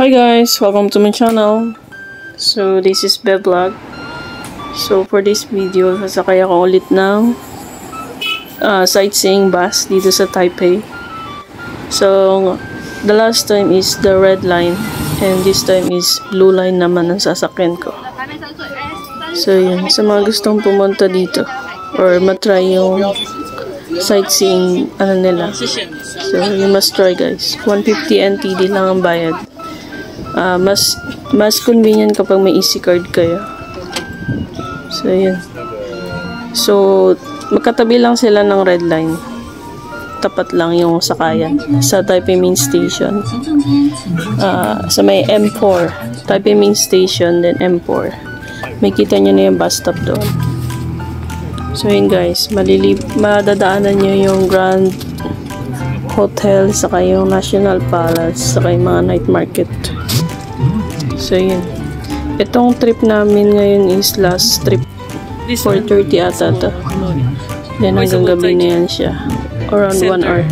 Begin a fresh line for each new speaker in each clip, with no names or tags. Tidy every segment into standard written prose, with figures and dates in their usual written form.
Hi guys, welcome to my channel. So this is Bevlog. So for this video, sasakay ako ulit ng sightseeing bus dito sa Taipei. So the last time is the red line and this time is blue line naman ang sasakyan ko. So yun, sa mga gustong pumunta dito or matry yung sightseeing nila. So you must try guys. 150 NTD lang ang bayad. Mas convenient kapag may EC card kayo. So yun. So magkatabi lang sila ng red line. Tapat lang yung sakayan sa Taipei Main Station. Sa may M4, Taipei Main Station, then M4. May kita nyo na yung bus stop doon. So yun guys, madadaanan nyo yung Grand Hotel, saka yung National Palace, saka yung mga night market. So yun. Itong trip namin ngayon is last trip. 4:30 ata to. Then hanggang gabi na yan siya. Around 1 hour.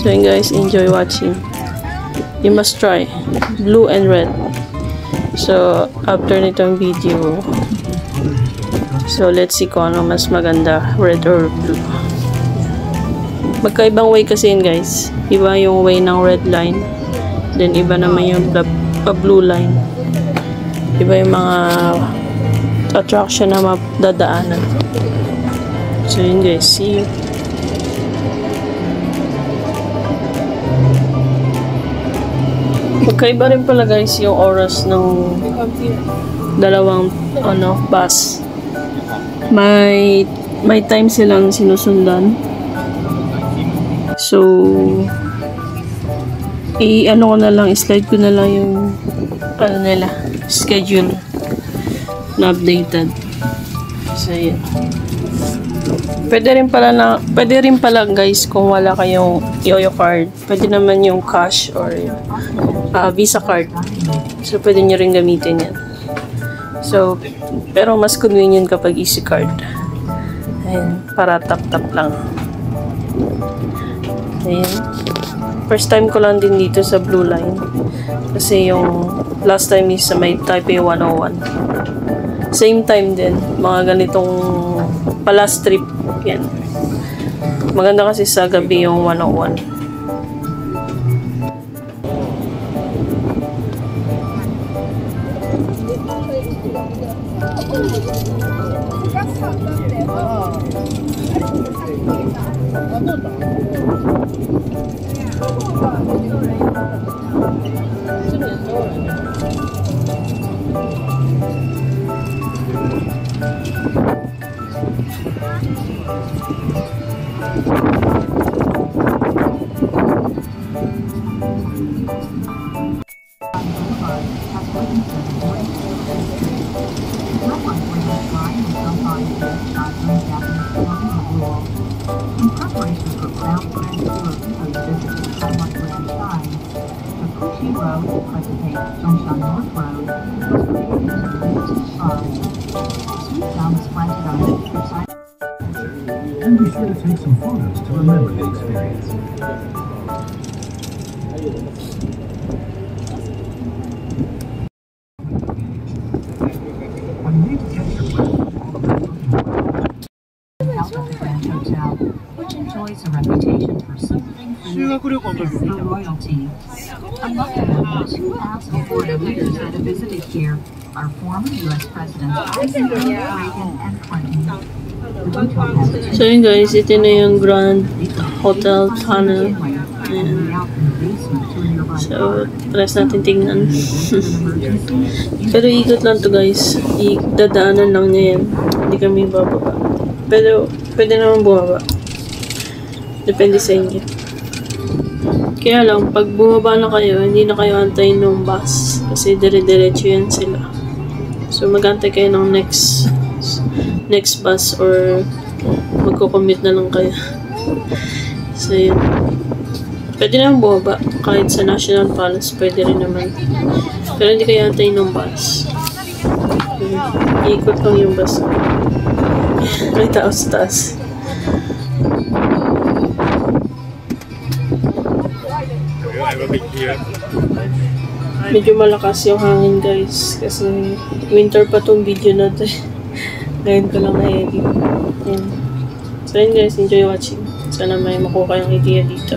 So yun guys, enjoy watching. You must try. Blue and red. So after nitong video, so let's see kung ano mas maganda, red or blue. Magkaibang way kasi yun guys. Iba yung way ng red line. Then iba naman yung blue line. Iba yung mga attraction na madadaanan. So yun guys, see you. Magkaiba rin pala guys yung oras ng dalawang bus. May time silang sinusundan. So ko na lang, slide ko na lang yung nila, schedule na updated. So yun. Pwede rin pala guys kung wala kayong Yoyo card. Pwede naman yung cash or Visa card. So pwede nyo rin gamitin yan. So pero mas convenient kapag easy card. Ayan, para tap-tap lang. Ayan. First time ko lang din dito sa blue line. Kasi yung last time is sa may Taipei 101. Same time din. Mga ganitong last trip. Yan. Maganda kasi sa gabi yung 101.
And be sure to take some photos to remember the experience. When you get your out of the Grand Hotel, which enjoys a reputation for soothing food and royalty. Among the members who asked for the leaders that have visited here are former U.S. Presidents Eisenhower, Reagan, and Clinton.
So yun guys, ito na yung Grand Hotel Tunnel. Ayan. So, press natin tingnan. Pero ikot lang to guys. Dadaanan lang niya yan. Hindi kami bababa. Pero, pwede naman bumaba. Depende sa inyo. Kaya lang, pag bumaba na kayo, hindi na kayo antayin ng bus. Kasi dire-diretso yan sila. So, mag-antay kayo ng next bus or magko-commute na lang kayo. So, yun. Pwede naman bumaba. Kahit sa National Palace, pwede rin naman. Pero hindi kayo antayin ng bus. Ikot lang yung bus. May tao sa taas. Medyo malakas yung hangin guys kasi winter pa tong video na to. Ngayon ko lang na-edit. Ayan. So yun guys, enjoy watching. Sana may makuha kayong idea dito.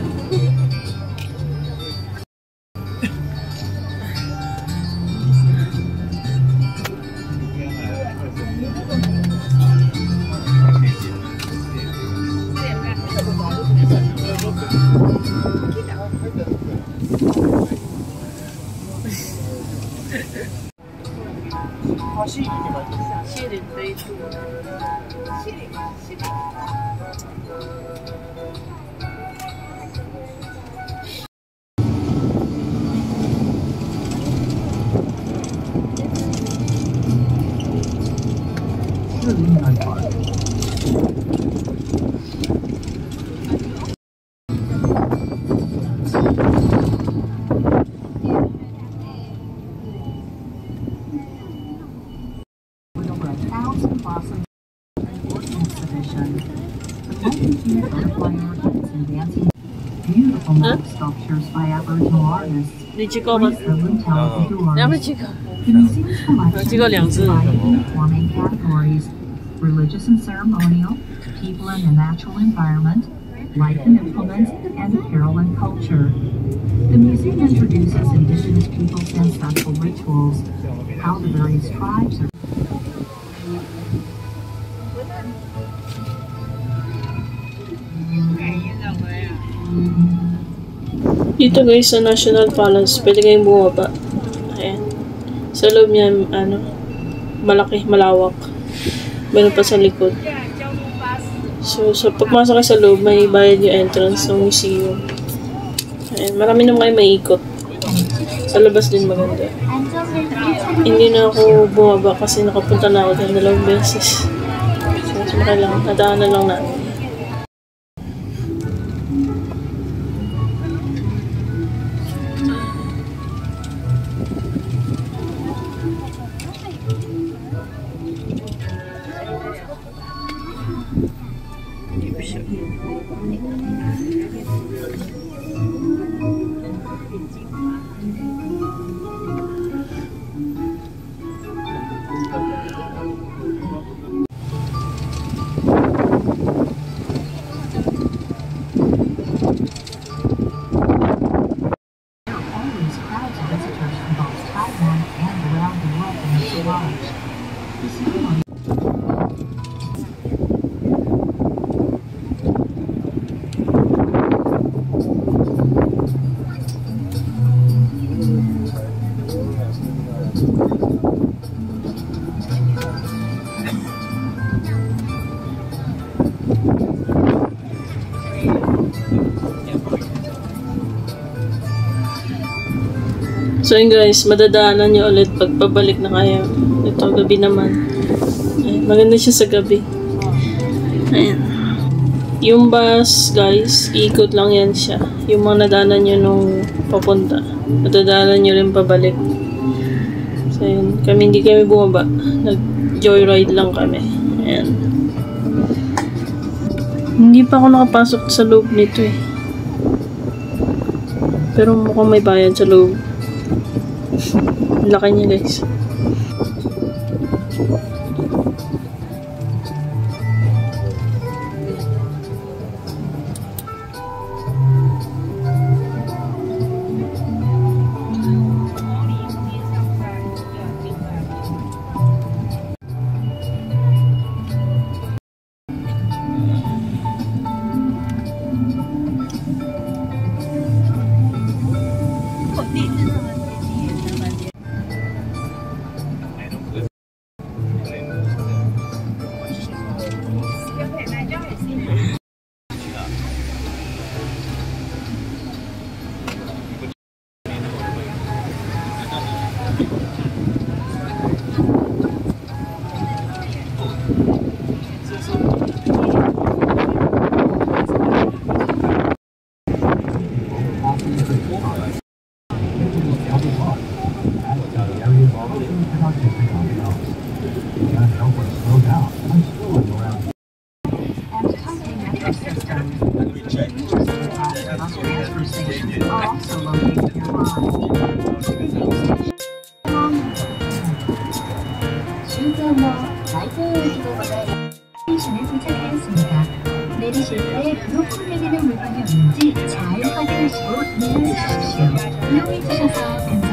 Beautiful mold sculptures by Aboriginal artists. The museum's collection divided into 4 main categories: religious and ceremonial, people and the natural environment, life and implements, and apparel and culture. The museum introduces indigenous peoples' ancestral rituals, how the various tribes are
dito guys sa National Palace, pwede kayong bumaba. Ayan. Sa loob niya, malaki, malawak. Meron pa sa likod. So, pagmasok kayo sa loob, may bayad yung entrance ng museum. Ayan. Marami naman kayo maikot. Sa labas din maganda. Hindi na ako bumaba kasi nakapunta na ako dyan 2 beses. So, sumakay lang. Nadaan na lang natin. So yun guys, madadaanan nyo ulit pag pabalik na kayo. Ito, gabi naman. Ayan, maganda siya sa gabi. Ayan. Yung bus, guys, ikot lang yan siya. Yung mga nadaanan nyo nung papunta. Madadaanan nyo rin pabalik. So yun, hindi kami bumaba. Nag-joyride lang kami. Ayan. Hindi pa ako nakapasok sa loob nito eh. Pero mukhang may bayad sa loob. Laki niya guys.
bus transfer stations are also located nearby. 스테이션에 도착하였습니다. 내리실 때 리모컨 내리는 물건이 없는지 잘 확인하시고 내려주십시오. 이용해 주셔서 감사합니다.